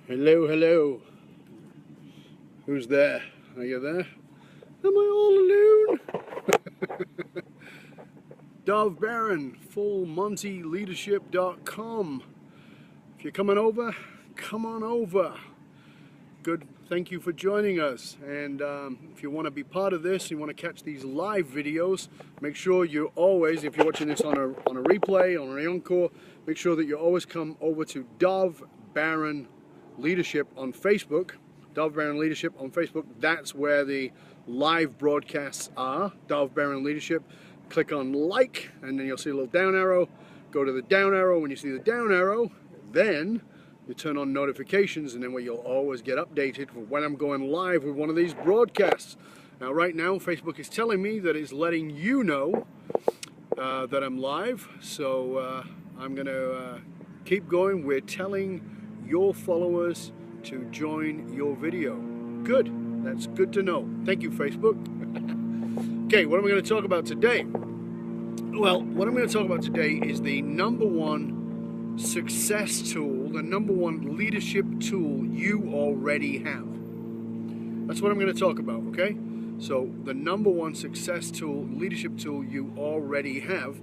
Hello, hello. Who's there? Are you there? Am I all alone? Dov Baron, fullmontyleadership.com. If you're coming over, come on over. Good, thank you for joining us. And if you want to be part of this, you want to catch these live videos, make sure you always, if you're watching this on a replay, on an encore, make sure that you always come over to Dov Baron Leadership on Facebook. Dov Baron Leadership on Facebook. That's where the live broadcasts are. Dov Baron Leadership. Click on like, and then you'll see a little down arrow. Go to the down arrow. When you see the down arrow, then you turn on notifications, and then where you'll always get updated for when I'm going live with one of these broadcasts. Now, right now, Facebook is telling me that it's letting you know that I'm live. So I'm going to keep going. We're telling your followers to join your video. Good. That's good to know. Thank you, Facebook. Okay, what am I going to talk about today? Well, what I'm going to talk about today is the #1 success tool, the #1 leadership tool you already have. That's what I'm going to talk about, okay? So, the #1 success tool, leadership tool you already have,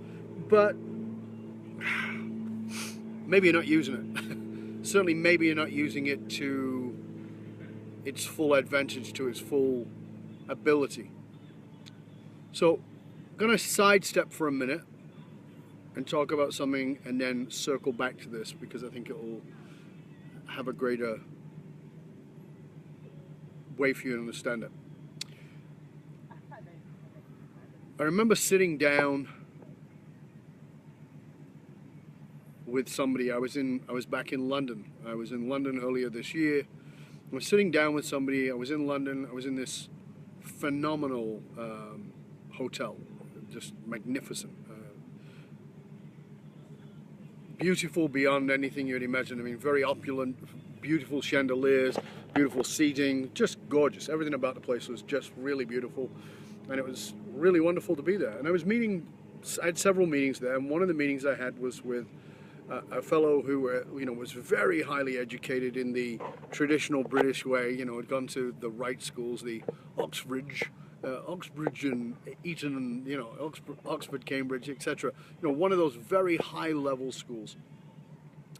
but maybe you're not using it. Certainly, maybe you're not using it to its full advantage, to its full ability. So, I'm going to sidestep for a minute and talk about something and then circle back to this because I think it will have a greater way for you to understand it. I remember sitting down with somebody. I was back in London. I was in London earlier this year. I was sitting down with somebody. I was in London. I was in this phenomenal hotel, just magnificent, beautiful beyond anything you'd imagine. I mean, very opulent, beautiful chandeliers, beautiful seating, just gorgeous. Everything about the place was just really beautiful, and it was really wonderful to be there. And I had several meetings there, and one of the meetings I had was with a fellow who was very highly educated in the traditional British way. Had gone to the right schools, the Oxbridge and Eton, and Oxford, Cambridge, etc. One of those very high-level schools.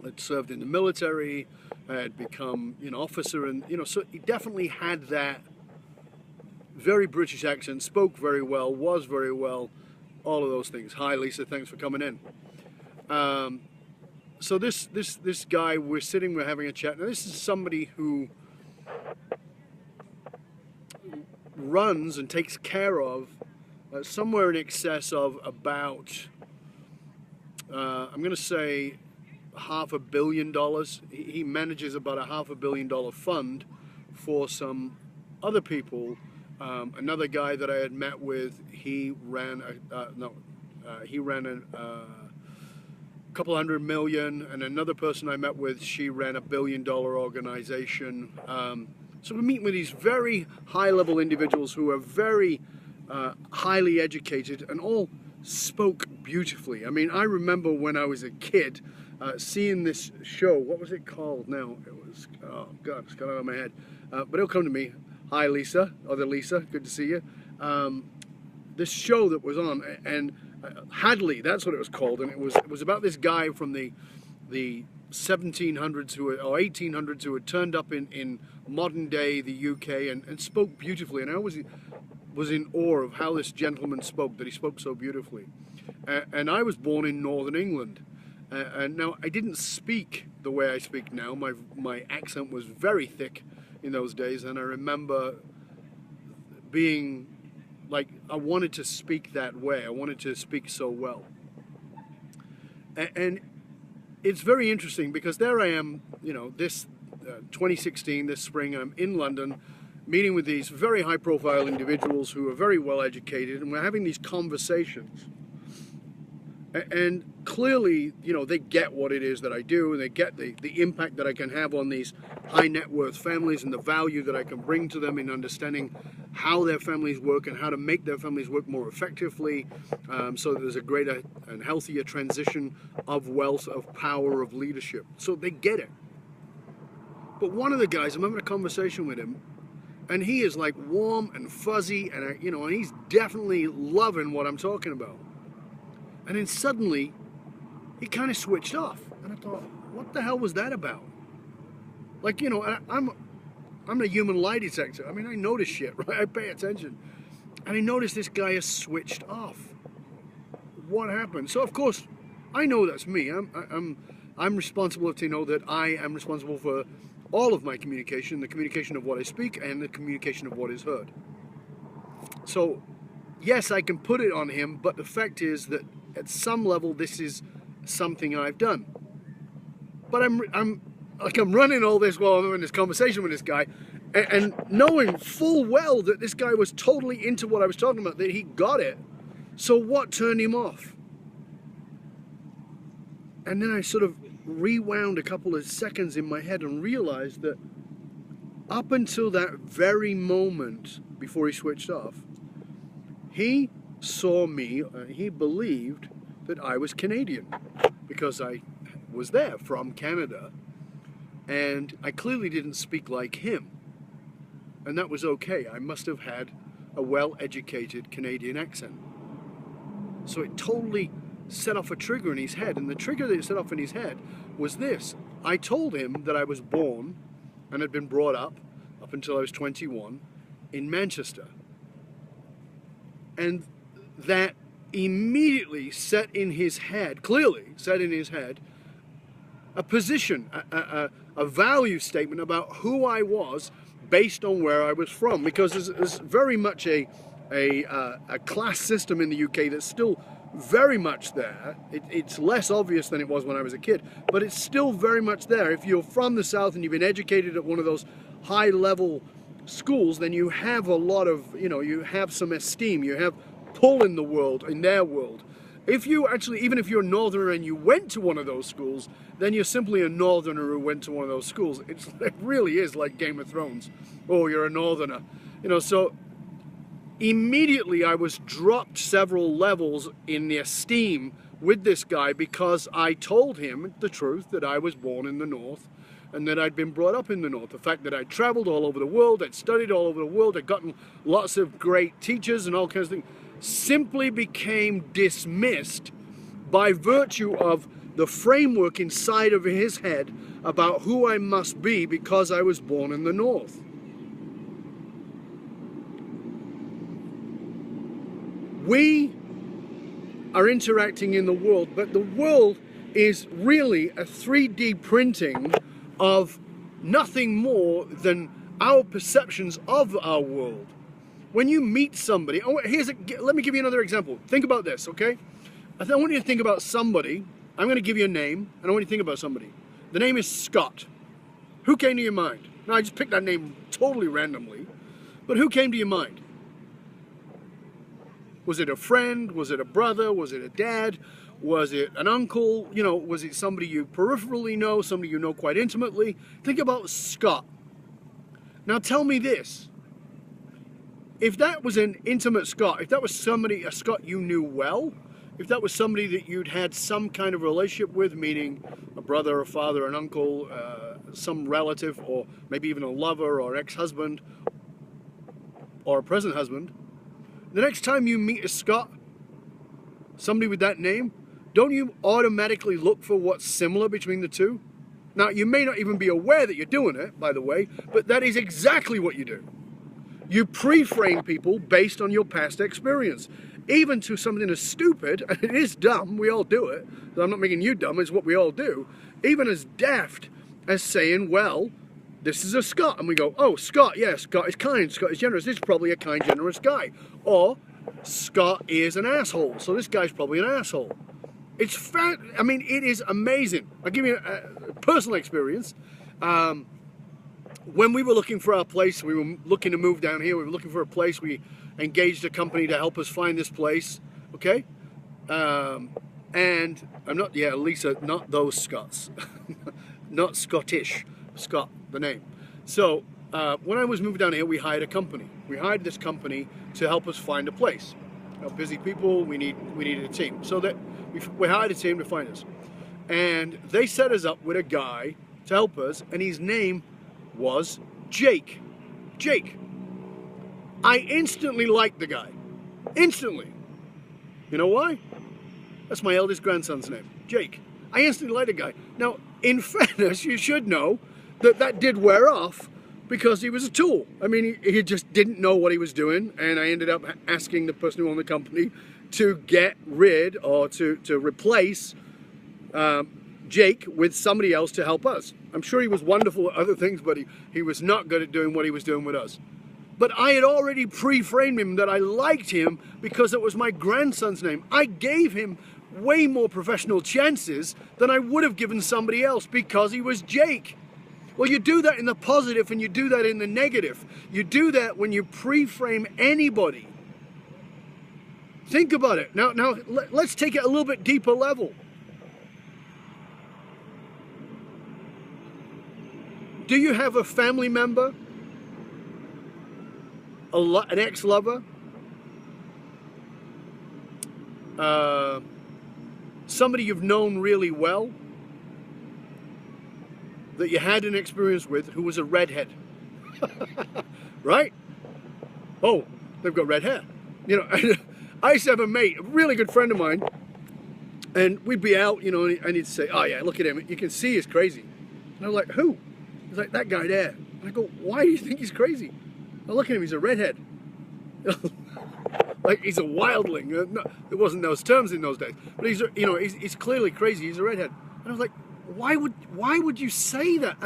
Had served in the military, had become officer, and so he definitely had that very British accent. Spoke very well, was very well, all of those things. Hi, Lisa. Thanks for coming in. So this guy, we're having a chat. Now, this is somebody who runs and takes care of somewhere in excess of about, I'm going to say, $500 million. He manages about a $500 million fund for some other people. Another guy that I had met with, he ran a couple $100 million, and another person I met with, she ran a $1 billion organization. So we're meeting with these very high-level individuals who are very highly educated and all spoke beautifully. I mean, I remember when I was a kid seeing this show. What was it called now? It was, oh God, it's got out of my head. But it'll come to me. Hi, Lisa. Other Lisa. Good to see you. This show that was on, and Hadley, that's what it was called, and it was about this guy from the 1700s or 1800s who had turned up in modern day the UK and spoke beautifully. And I always was in awe of how this gentleman spoke, that he spoke so beautifully. And I was born in Northern England, and now I didn't speak the way I speak now. My accent was very thick in those days, and I remember being like, I wanted to speak that way. I wanted to speak so well. And it's very interesting because there I am, this 2016, this spring, I'm in London meeting with these very high-profile individuals who are very well educated, and we're having these conversations. And clearly, they get what it is that I do, and they get the impact that I can have on these high net worth families and the value that I can bring to them in understanding how their families work and how to make their families work more effectively, so that there's a greater and healthier transition of wealth, of power, of leadership. So they get it. But one of the guys, I'm having a conversation with him, and he is like warm and fuzzy, and you know, and he's definitely loving what I'm talking about. And then suddenly, he kind of switched off, and I thought, what the hell was that about? Like, you know, I'm a human lie detector. I mean, I notice shit, right? I pay attention, and I noticed this guy has switched off. What happened? So of course, I know that's me. I'm responsible to know that I am responsible for all of my communication, the communication of what I speak and the communication of what is heard. So, yes, I can put it on him, but the fact is that at some level, this is something I've done. But I'm running all this while I'm in this conversation with this guy, and knowing full well that this guy was totally into what I was talking about, that he got it. So what turned him off? And then I sort of rewound a couple of seconds in my head and realized that up until that very moment before he switched off, he saw me, he believed that I was Canadian because I was there from Canada, and I clearly didn't speak like him, and that was okay. I must have had a well-educated Canadian accent. So it totally set off a trigger in his head, and the trigger that it set off in his head was this. I told him that I was born and had been brought up until I was 21 in Manchester, and that immediately set in his head, clearly set in his head, a position, a value statement about who I was based on where I was from, because there's very much a class system in the UK that's still very much there. It's less obvious than it was when I was a kid, but it's still very much there. If you're from the South and you've been educated at one of those high-level schools, then you have a lot of, you know, you have some esteem, you have pull in the world, in their world. If you actually, even if you're a northerner and you went to one of those schools, then you're simply a northerner who went to one of those schools. It really is like Game of Thrones. Oh, you're a northerner. You know, so immediately I was dropped several levels in the esteem with this guy because I told him the truth that I was born in the North and that I'd been brought up in the North. The fact that I'd traveled all over the world, I'd studied all over the world, I'd gotten lots of great teachers and all kinds of things, simply became dismissed by virtue of the framework inside of his head about who I must be because I was born in the North. We are interacting in the world, but the world is really a 3D printing of nothing more than our perceptions of our world. When you meet somebody, let me give you another example. Think about this, okay? I want you to think about somebody. I'm going to give you a name, and I want you to think about somebody. The name is Scott. Who came to your mind? Now, I just picked that name totally randomly, but who came to your mind? Was it a friend? Was it a brother? Was it a dad? Was it an uncle? You know, was it somebody you peripherally know, somebody you know quite intimately? Think about Scott. Now tell me this. If that was an intimate Scott, if that was a Scott you knew well, if that was somebody that you'd had some kind of relationship with, meaning a brother, a father, an uncle, some relative, or maybe even a lover or ex-husband, or a present husband, the next time you meet a Scott, somebody with that name, don't you automatically look for what's similar between the two? Now, you may not even be aware that you're doing it, by the way, but that is exactly what you do. You pre-frame people based on your past experience. Even to something as stupid, and it is dumb, we all do it, I'm not making you dumb, it's what we all do, even as daft as saying, well, this is a Scott, and we go, oh, Scott, yeah, Scott is kind, Scott is generous, this is probably a kind, generous guy. Or, Scott is an asshole, so this guy's probably an asshole. It's fat. I mean, it is amazing. I'll give you a personal experience. When we were looking for our place, we were looking to move down here, we were looking for a place, we engaged a company to help us find this place, okay? And I'm not, yeah, Lisa, not those Scots. Not Scottish, Scott, the name. So, when I was moving down here, we hired a company. We hired this company to help us find a place. You know, busy people, we needed a team. So that we hired a team to find us. And they set us up with a guy to help us, and his name was Jake. Jake. I instantly liked the guy. Instantly. You know why? That's my eldest grandson's name, Jake. I instantly liked the guy. Now, in fairness, you should know that that did wear off because he was a tool. I mean, he just didn't know what he was doing, and I ended up asking the person who owned the company to get rid or to replace Jake with somebody else to help us. I'm sure he was wonderful at other things, but he was not good at doing what he was doing with us. But I had already pre-framed him that I liked him because it was my grandson's name. I gave him way more professional chances than I would have given somebody else because he was Jake. Well, you do that in the positive and you do that in the negative. You do that when you pre-frame anybody. Think about it. Now let's take it a little bit deeper level. Do you have a family member? An ex-lover? Somebody you've known really well that you had an experience with who was a redhead? Right? Oh, they've got red hair. You know, I used to have a mate, a really good friend of mine, and we'd be out, you know, and he'd say, oh yeah, look at him, you can see he's crazy. And I'm like, who? He's like, that guy there. And I go, why do you think he's crazy? I look at him, he's a redhead. Like he's a wildling. No, there wasn't those terms in those days, but he's, you know, he's clearly crazy. He's a redhead. And I was like, why would you say that?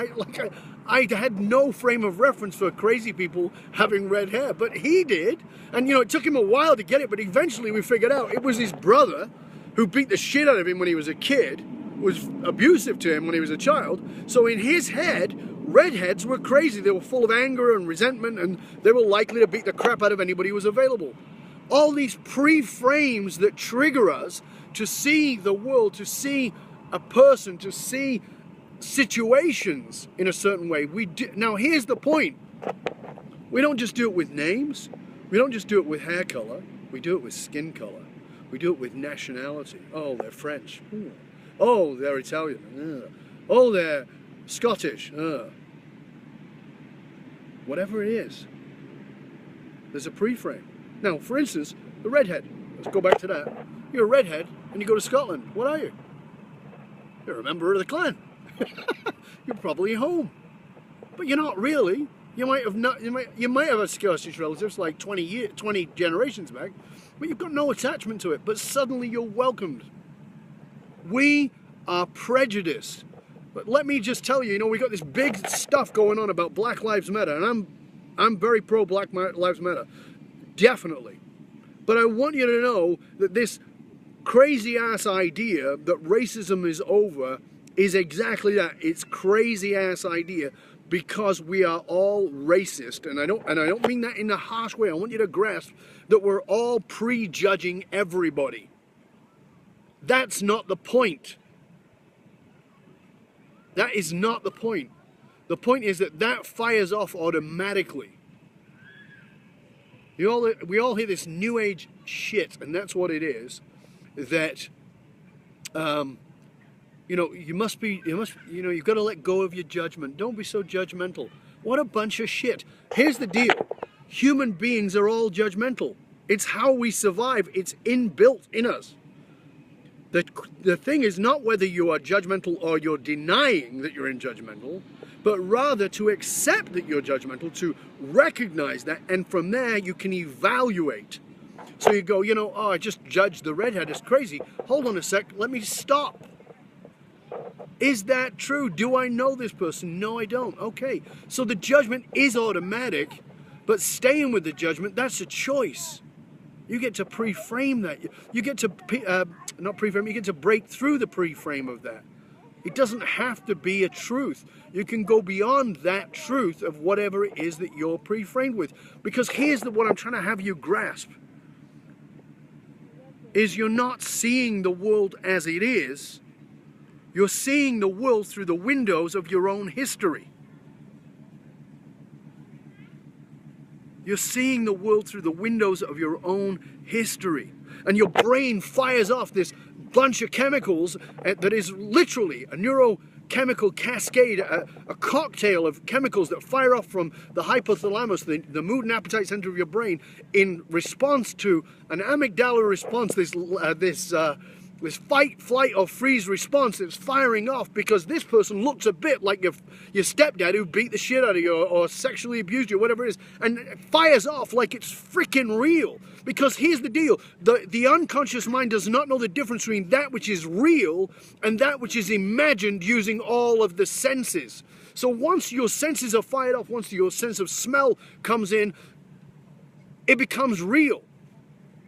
I had no frame of reference for crazy people having red hair, but he did. And you know, it took him a while to get it, but eventually we figured out it was his brother who beat the shit out of him when he was a kid, was abusive to him when he was a child. So in his head, redheads were crazy. They were full of anger and resentment, and they were likely to beat the crap out of anybody who was available. All these pre-frames that trigger us to see the world, to see a person, to see situations in a certain way. Now here's the point. We don't just do it with names. We don't just do it with hair color. We do it with skin color. We do it with nationality. Oh, they're French. Oh, they're Italian. Oh, they're Scottish. Whatever it is, there's a pre-frame. Now, for instance, the redhead. Let's go back to that. You're a redhead and you go to Scotland. What are you? You're a member of the clan. You're probably home. But you're not really. You might have a Scottish relatives like 20 generations back, but you've got no attachment to it. But suddenly you're welcomed. We are prejudiced. But let me just tell you, you know, we got this big stuff going on about Black Lives Matter, and I'm very pro Black Lives Matter, definitely. But I want you to know that this crazy ass idea that racism is over is exactly that. It's crazy ass idea because we are all racist, and I don't mean that in a harsh way. I want you to grasp that we're all prejudging everybody. That's not the point. That is not the point. The point is that fires off automatically. We all hear this new age shit, and that's what it is. That, you know, you've got to let go of your judgment. Don't be so judgmental. What a bunch of shit. Here's the deal. Human beings are all judgmental. It's how we survive. It's inbuilt in us. The thing is not whether you are judgmental or you're denying that you're judgmental, but rather to accept that you're judgmental, to recognize that, and from there you can evaluate. So you go, you know, oh, I just judged the redhead as crazy. Hold on a sec, let me stop. Is that true? Do I know this person? No, I don't. Okay, so the judgment is automatic, but staying with the judgment, that's a choice. You get to pre-frame that. You get to, not pre-frame, you get to break through the pre-frame of that. It doesn't have to be a truth. You can go beyond that truth of whatever it is that you're pre-framed with. Because here's what I'm trying to have you grasp. Is you're not seeing the world as it is. You're seeing the world through the windows of your own history. You're seeing the world through the windows of your own history. And your brain fires off this bunch of chemicals that is literally a chemical cascade, a cocktail of chemicals that fire off from the hypothalamus, the mood and appetite center of your brain, in response to an amygdala response, this fight, flight, or freeze response that's firing off because this person looks a bit like your stepdad who beat the shit out of you or sexually abused you, whatever it is, and it fires off like it's freaking real. Because here's the deal, the unconscious mind does not know the difference between that which is real and that which is imagined using all of the senses. So once your senses are fired off, once your sense of smell comes in, it becomes real.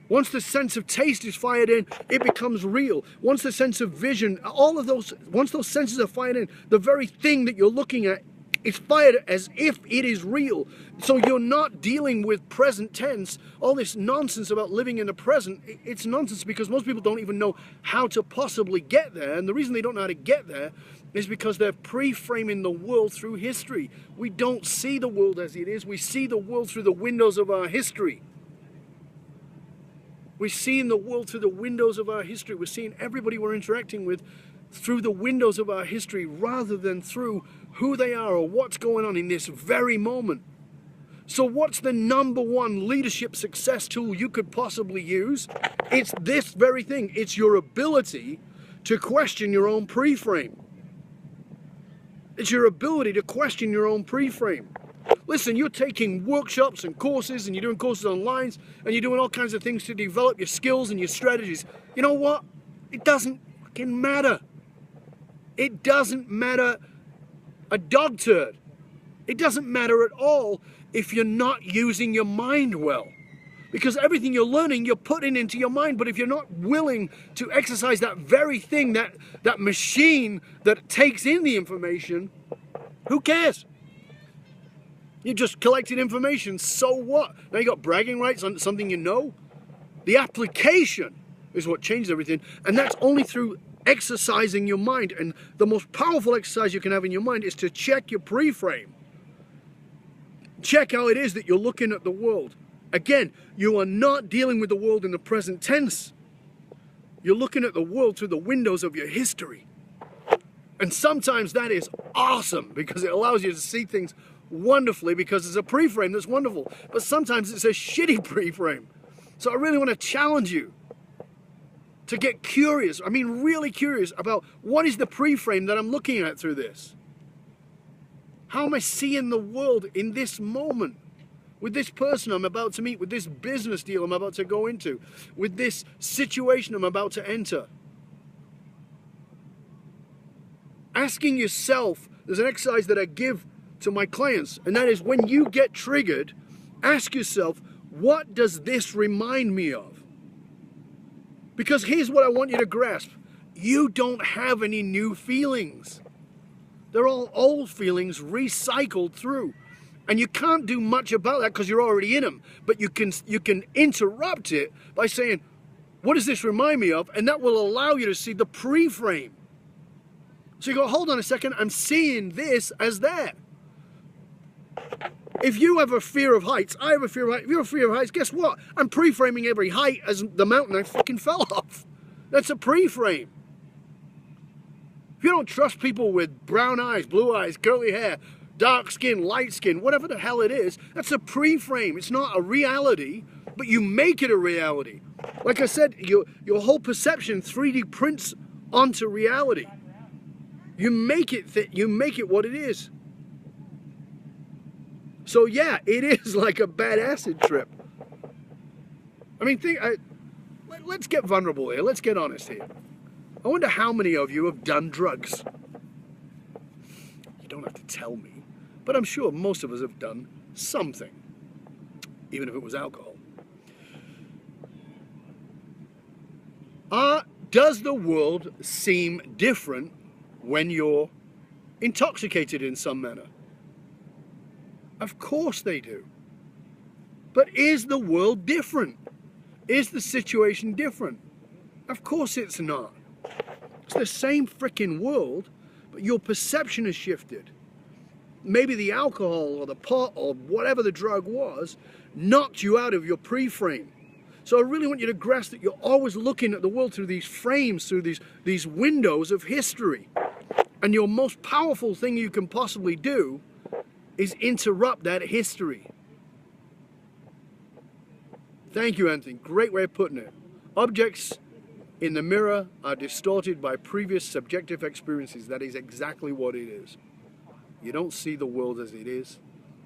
Once the sense of taste is fired in, it becomes real. Once the sense of vision, once those senses are fired in, the very thing that you're looking at is fired as if it is real. So you're not dealing with present tense, all this nonsense about living in the present. It's nonsense because most people don't even know how to possibly get there. And the reason they don't know how to get there is because they're pre-framing the world through history. We don't see the world as it is. We see the world through the windows of our history. We're seeing the world through the windows of our history. We're seeing everybody we're interacting with through the windows of our history rather than through who they are or what's going on in this very moment. So what's the number one leadership success tool you could possibly use? It's this very thing. It's your ability to question your own pre-frame. It's your ability to question your own pre-frame. Listen, you're taking workshops and courses and you're doing courses online and you're doing all kinds of things to develop your skills and your strategies. You know what? It doesn't fucking matter. It doesn't matter a dog turd. It doesn't matter at all if you're not using your mind well. Because everything you're learning, you're putting into your mind. But if you're not willing to exercise that very thing, that machine that takes in the information, who cares? You just collected information, so what? Now you got bragging rights on something you know? The application is what changes everything, and that's only through exercising your mind. And the most powerful exercise you can have in your mind is to check your pre-frame. Check how it is that you're looking at the world. Again, you are not dealing with the world in the present tense. You're looking at the world through the windows of your history. And sometimes that is awesome because it allows you to see things wonderfully because it's a pre-frame that's wonderful. But sometimes it's a shitty pre-frame. So I really want to challenge you to get curious, I mean really curious about what is the pre-frame that I'm looking at through this? How am I seeing the world in this moment? With this person I'm about to meet, with this business deal I'm about to go into, with this situation I'm about to enter. Asking yourself, there's an exercise that I give to my clients, and that is when you get triggered, ask yourself, what does this remind me of? Because here's what I want you to grasp. You don't have any new feelings. They're all old feelings recycled through. And you can't do much about that because you're already in them. But you can interrupt it by saying, what does this remind me of? And that will allow you to see the pre-frame. So you go, hold on a second, I'm seeing this as that. If you have a fear of heights, I have a fear of heights. If you have a fear of heights, guess what? I'm pre-framing every height as the mountain I fucking fell off. That's a pre-frame. If you don't trust people with brown eyes, blue eyes, curly hair, dark skin, light skin, whatever the hell it is, that's a pre-frame. It's not a reality, but you make it a reality. Like I said, your whole perception 3D prints onto reality. You make it what it is. So yeah, it is like a bad acid trip. I mean, let's get vulnerable here. Let's get honest here. I wonder how many of you have done drugs. You don't have to tell me, but I'm sure most of us have done something, even if it was alcohol. Does the world seem different when you're intoxicated in some manner? Of course they do. But is the world different? Is the situation different? Of course it's not. It's the same freaking world, but your perception has shifted. Maybe the alcohol or the pot or whatever the drug was knocked you out of your pre-frame. So I really want you to grasp that you're always looking at the world through these frames, through these windows of history. And your most powerful thing you can possibly do is interrupt that history. Thank you, Anthony. Great way of putting it. Objects in the mirror are distorted by previous subjective experiences. That is exactly what it is. You don't see the world as it is.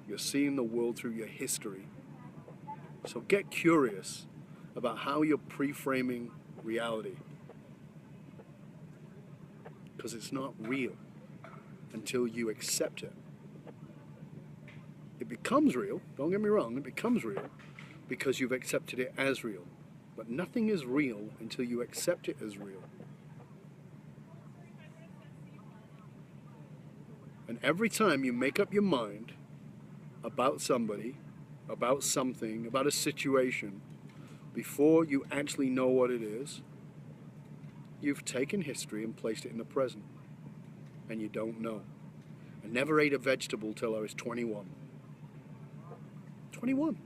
You're seeing the world through your history. So get curious about how you're pre-framing reality. Because it's not real until you accept it. It becomes real, don't get me wrong, it becomes real because you've accepted it as real. But nothing is real until you accept it as real. And every time you make up your mind about somebody, about something, about a situation, before you actually know what it is, you've taken history and placed it in the present. And you don't know. I never ate a vegetable till I was 21. 21.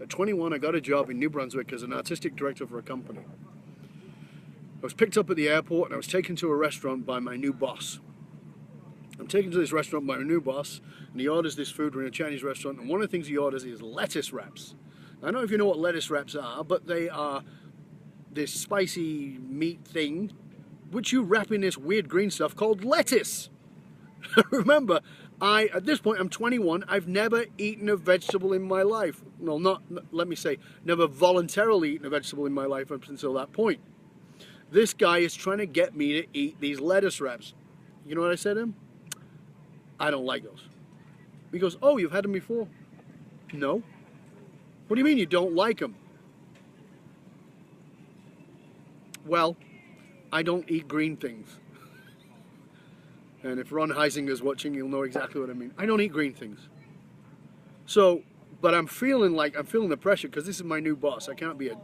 At 21, I got a job in New Brunswick as an artistic director for a company. I was picked up at the airport and I was taken to a restaurant by my new boss. I'm taken to this restaurant by my new boss, and he orders this food. We're in a Chinese restaurant, and one of the things he orders is lettuce wraps. I don't know if you know what lettuce wraps are, but they are this spicy meat thing which you wrap in this weird green stuff called lettuce. Remember, at this point, I'm 21. I've never eaten a vegetable in my life. Well, let me say, never voluntarily eaten a vegetable in my life up until that point. This guy is trying to get me to eat these lettuce wraps. You know what I said to him? I don't like those. He goes, oh, you've had them before? No. What do you mean you don't like them? Well, I don't eat green things. And if Ron Heisinger's watching, he'll know exactly what I mean. I don't eat green things. So, but I'm feeling the pressure because this is my new boss. I can't be a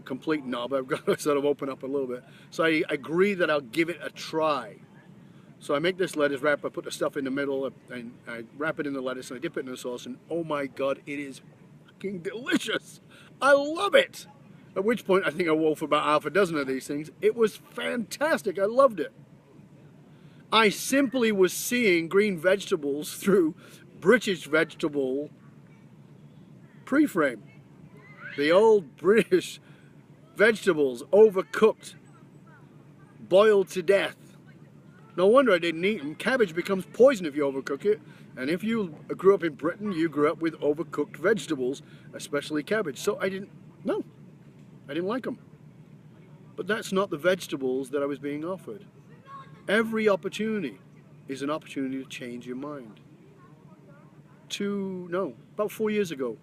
complete knob. I've got to sort of open up a little bit. So I agree that I'll give it a try. So I make this lettuce wrap. I put the stuff in the middle and I wrap it in the lettuce and I dip it in the sauce. And oh my God, it is fucking delicious. I love it. At which point I think I wolf about half a dozen of these things. It was fantastic. I loved it. I simply was seeing green vegetables through British vegetable pre-frame. The old British vegetables, overcooked, boiled to death. No wonder I didn't eat them. Cabbage becomes poison if you overcook it. And if you grew up in Britain, you grew up with overcooked vegetables, especially cabbage. So I didn't like them. But that's not the vegetables that I was being offered. Every opportunity is an opportunity to change your mind. About 4 years ago,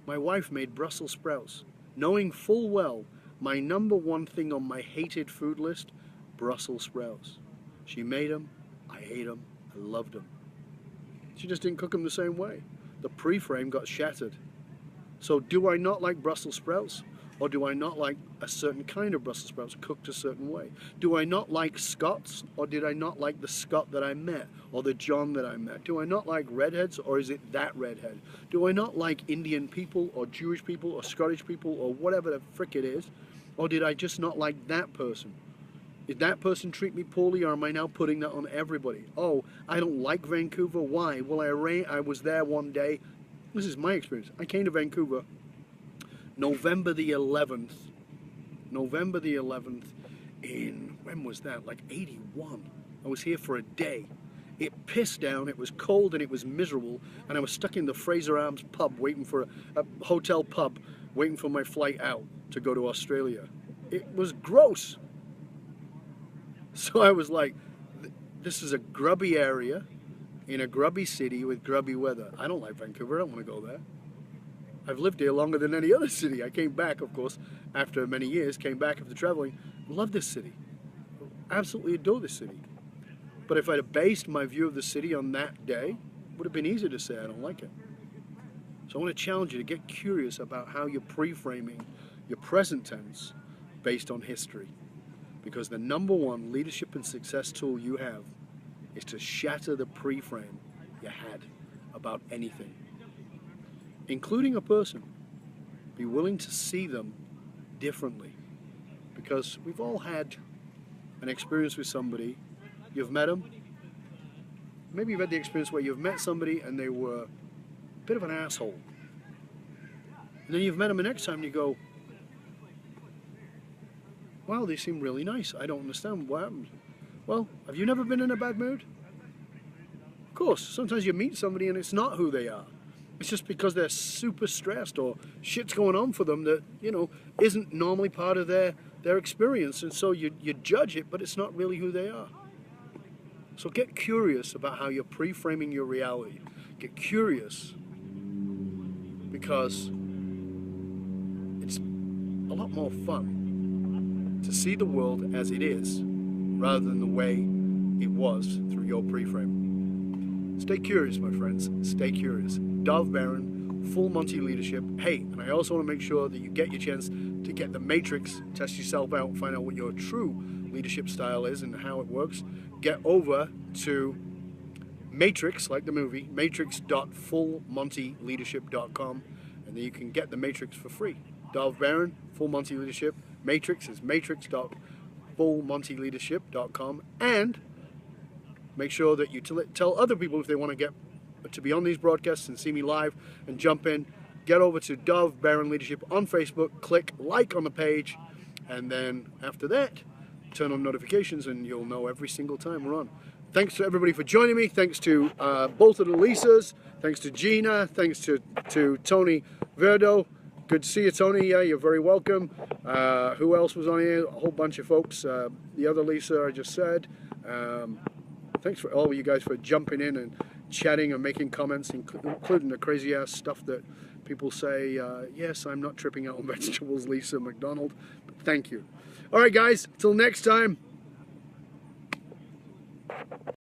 my wife made Brussels sprouts, knowing full well my number one thing on my hated food list, Brussels sprouts. She made them, I ate them, I loved them. She just didn't cook them the same way. The pre-frame got shattered. So do I not like Brussels sprouts? Or do I not like a certain kind of Brussels sprouts cooked a certain way? Do I not like Scots, or did I not like the Scot that I met, or the John that I met? Do I not like redheads, or is it that redhead? Do I not like Indian people, or Jewish people, or Scottish people, or whatever the frick it is? Or did I just not like that person? Did that person treat me poorly, or am I now putting that on everybody? Oh, I don't like Vancouver. Why? Well, I was there one day. This is my experience. I came to Vancouver November the 11th in, when was that? Like 81. I was here for a day. It pissed down, it was cold and it was miserable, and I was stuck in the Fraser Arms pub waiting for a hotel pub, waiting for my flight out to go to Australia. It was gross. So I was like, this is a grubby area in a grubby city with grubby weather. I don't like Vancouver, I don't want to go there. I've lived here longer than any other city. I came back, of course, after many years, came back after traveling. Love this city. Absolutely adore this city. But if I'd have based my view of the city on that day, it would have been easier to say I don't like it. So I want to challenge you to get curious about how you're pre-framing your present tense based on history. Because the number one leadership and success tool you have is to shatter the pre-frame you had about anything, including a person. Be willing to see them differently, because we've all had an experience with somebody. You've met them, maybe you've had the experience where you've met somebody and they were a bit of an asshole. And then you've met them the next time and you go, wow, they seem really nice. I don't understand what happened. Well, have you never been in a bad mood? Of course, sometimes you meet somebody and it's not who they are. It's just because they're super stressed or shit's going on for them that, you know, isn't normally part of their experience. And so you judge it, but it's not really who they are. So get curious about how you're pre-framing your reality. Get curious, because it's a lot more fun to see the world as it is rather than the way it was through your pre-frame. Stay curious, my friends. Stay curious. Dov Baron, Full Monty Leadership. Hey, and I also want to make sure that you get your chance to get the Matrix, test yourself out, find out what your true leadership style is and how it works. Get over to Matrix, like the movie, matrix.fullmontyleadership.com, and then you can get the Matrix for free. Dov Baron, Full Monty Leadership. Matrix is matrix.fullmontyleadership.com, and make sure that you tell other people if they want to get to be on these broadcasts and see me live and jump in. Get over to Dov Baron Leadership on Facebook, click like on the page, and then after that, turn on notifications and you'll know every single time we're on. Thanks to everybody for joining me. Thanks to both of the Lisas. Thanks to Gina. Thanks to Tony Verdo. Good to see you, Tony. Yeah, you're very welcome. Who else was on here? A whole bunch of folks. The other Lisa I just said. Thanks for all of you guys for jumping in and chatting and making comments, including the crazy ass stuff that people say. Yes, I'm not tripping out on vegetables, Lisa McDonald. But thank you. All right, guys. Till next time.